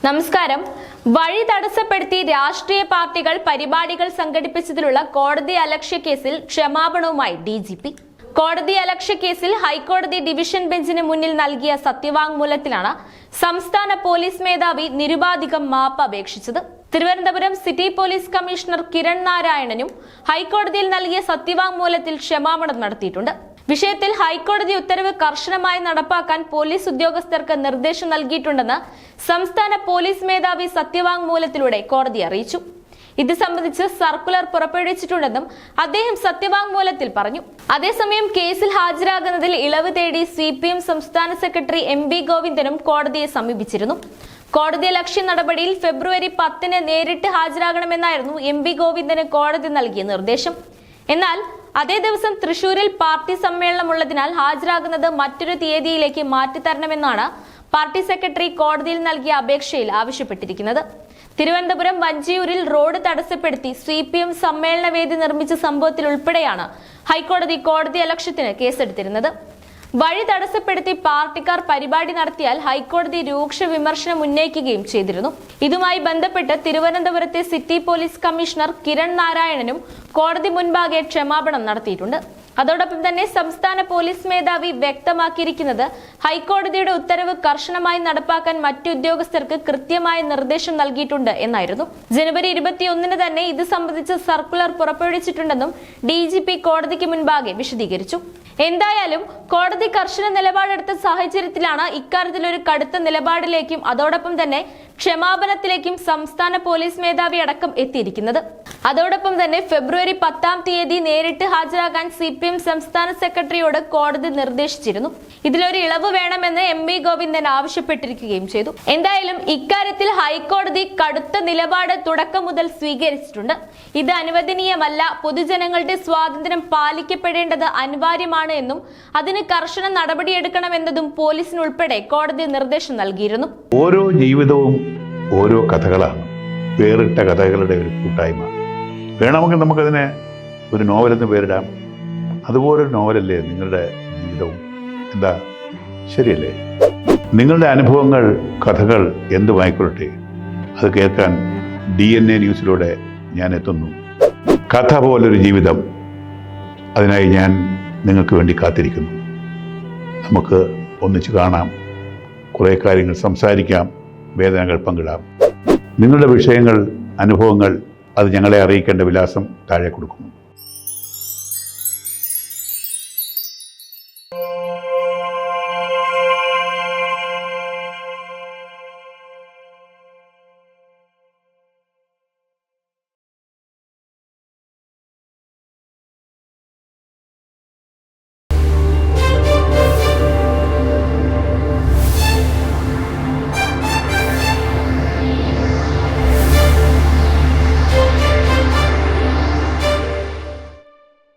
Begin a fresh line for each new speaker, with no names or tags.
നമസ്കാരം. വഴി തടസ്സപ്പെടുത്തി രാഷ്ട്രീയ പാർട്ടികൾ പരിപാടികൾ സംഘടിപ്പിച്ചതിലുള്ള കോടതി അലക്ഷ്യ കേസിൽ ക്ഷമാപണവുമായി DGP. കോടതി അലക്ഷ്യ കേസിൽ ഹൈക്കോടതി ഡിവിഷൻ ബെഞ്ചിന് മുന്നിൽ നൽകിയ സത്യവാങ്മൂലത്തിലാണ് സംസ്ഥാന പോലീസ് മേധാവി നിരുപാധികം മാപ്പ് അപേക്ഷിച്ചത്. Thiruvananthapuram city police commissioner Kiran നാരായണനും ഹൈക്കോടതിയിൽ നൽകിയ സത്യവാങ്മൂലത്തിൽ ക്ഷമാപണം നടത്തിയിട്ടുണ്ട്. വിഷയത്തിൽ ഹൈക്കോടതി ഉത്തരവ് കർശനമായി നടപ്പാക്കാൻ പോലീസ് ഉദ്യോഗസ്ഥർക്ക് നിർദ്ദേശം നൽകിയിട്ടുണ്ടെന്ന് സംസ്ഥാന പോലീസ് മേധാവി സത്യവാങ്മൂലത്തിലൂടെ കോടതി അറിയിച്ചു. ഇത് സംബന്ധിച്ച് സർക്കുലർ പുറപ്പെടുവിച്ചിട്ടുണ്ടെന്നും അദ്ദേഹം സത്യവാങ്മൂലത്തിൽ പറഞ്ഞു. അതേസമയം കേസിൽ ഹാജരാകുന്നതിൽ ഇളവ് തേടി CPM സംസ്ഥാന സെക്രട്ടറി MB ഗോവിന്ദനും കോടതിയെ സമീപിച്ചിരുന്നു. കോടതി ലക്ഷ്യ നടപടിയിൽ ഫെബ്രുവരി 10-ന് നേരിട്ട് ഹാജരാകണമെന്നായിരുന്നു MB ഗോവിന്ദന് കോടതി നൽകിയ നിർദ്ദേശം. എന്നാൽ അതേ ദിവസം തൃശൂരിൽ പാർട്ടി സമ്മേളനമുള്ളതിനാൽ ഹാജരാകുന്നത് മറ്റൊരു തീയതിയിലേക്ക് മാറ്റിത്തരണമെന്നാണ് പാർട്ടി സെക്രട്ടറി കോടതിയിൽ നൽകിയ അപേക്ഷയിൽ ആവശ്യപ്പെട്ടിരിക്കുന്നത്. തിരുവനന്തപുരം വഞ്ചിയൂരിൽ റോഡ് തടസ്സപ്പെടുത്തി CPM സമ്മേളനവേദി നിർമ്മിച്ച സംഭവത്തിൽ ഉൾപ്പെടെയാണ് ഹൈക്കോടതി കോടതിയലക്ഷ്യത്തിന് കേസെടുത്തിരുന്നത്. വഴി തടസ്സപ്പെടുത്തി പാർട്ടിക്കാർ പരിപാടി നടത്തിയാൽ ഹൈക്കോടതി രൂക്ഷ വിമർശനം ഉന്നയിക്കുകയും ചെയ്തിരുന്നു. ഇതുമായി ബന്ധപ്പെട്ട് തിരുവനന്തപുരത്തെ സിറ്റി പോലീസ് കമ്മീഷണർ കിരൺ നാരായണനും കോടതി മുൻപാകെ ക്ഷമാപണം നടത്തിയിട്ടുണ്ട്. അതോടൊപ്പം തന്നെ സംസ്ഥാന പോലീസ് മേധാവി വ്യക്തമാക്കിയിരിക്കുന്നത് ഹൈക്കോടതിയുടെ ഉത്തരവ് കർശനമായി നടപ്പാക്കാൻ മറ്റു ഉദ്യോഗസ്ഥർക്ക് കൃത്യമായ നിർദ്ദേശം നൽകിയിട്ടുണ്ട് എന്നായിരുന്നു. ജനുവരി 21-ന് തന്നെ ഇത് സംബന്ധിച്ച സർക്കുലർ പുറപ്പെടുവിച്ചിട്ടുണ്ടെന്നും DGP കോടതിക്ക് മുൻപാകെ വിശദീകരിച്ചു. എന്തായാലും കോടതി കർശന നിലപാടെടുത്ത സാഹചര്യത്തിലാണ് ഇക്കാര്യത്തിൽ ഒരു കടുത്ത നിലപാടിലേക്കും അതോടൊപ്പം തന്നെ ക്ഷമാപണത്തിലേക്കും സംസ്ഥാന പോലീസ് മേധാവി അടക്കം എത്തിയിരിക്കുന്നത്. അതോടൊപ്പം തന്നെ ഫെബ്രുവരി 10-ാം തീയതി നേരിട്ട് ഹാജരാകാൻ CPM സംസ്ഥാന സെക്രട്ടറിയോട് കോടതി നിർദ്ദേശിച്ചിരുന്നു. ഇതിലൊരു ഇളവ് വേണമെന്ന് MB ഗോവിന്ദൻ ആവശ്യപ്പെട്ടിരിക്കുകയും ചെയ്തു. എന്തായാലും ഇക്കാര്യത്തിൽ ഹൈക്കോടതി കടുത്ത നിലപാട് തുടക്കം മുതൽ സ്വീകരിച്ചിട്ടുണ്ട്. ഇത് അനുവദനീയമല്ല, പൊതുജനങ്ങളുടെ സ്വാതന്ത്ര്യം പാലിക്കപ്പെടേണ്ടത് അനിവാര്യമാണ് എന്നും അതിന് കർശന നടപടിയെടുക്കണമെന്നതും പോലീസിനുൾപ്പെടെ കോടതി നിർദ്ദേശം നൽകിയിരുന്നു.
ഓരോ ജീവിതവും ഓരോ കഥകളാണ്, വേറിട്ട കഥകളുടെ ഒരു കൂട്ടായ്മ. വേണമെങ്കിൽ നമുക്കതിനെ ഒരു നോവലെന്ന് പേരിടാം. അതുപോലൊരു നോവലല്ലേ നിങ്ങളുടെ ജീവിതവും? എന്താ, ശരിയല്ലേ? നിങ്ങളുടെ അനുഭവങ്ങൾ, കഥകൾ എന്തുമായിക്കൊള്ളട്ടെ, അത് കേൾക്കാൻ DNA ന്യൂസിലൂടെ ഞാൻ എത്തുന്നു. കഥ പോലൊരു ജീവിതം, അതിനായി ഞാൻ നിങ്ങൾക്ക് വേണ്ടി കാത്തിരിക്കുന്നു. നമുക്ക് ഒന്നിച്ച് കാണാം, കുറേ കാര്യങ്ങൾ സംസാരിക്കാം, വേദനകൾ പങ്കിടാം. നിങ്ങളുടെ വിഷയങ്ങൾ, അനുഭവങ്ങൾ അത് ഞങ്ങളെ അറിയിക്കേണ്ട വിലാസം താഴെ കൊടുക്കുന്നു.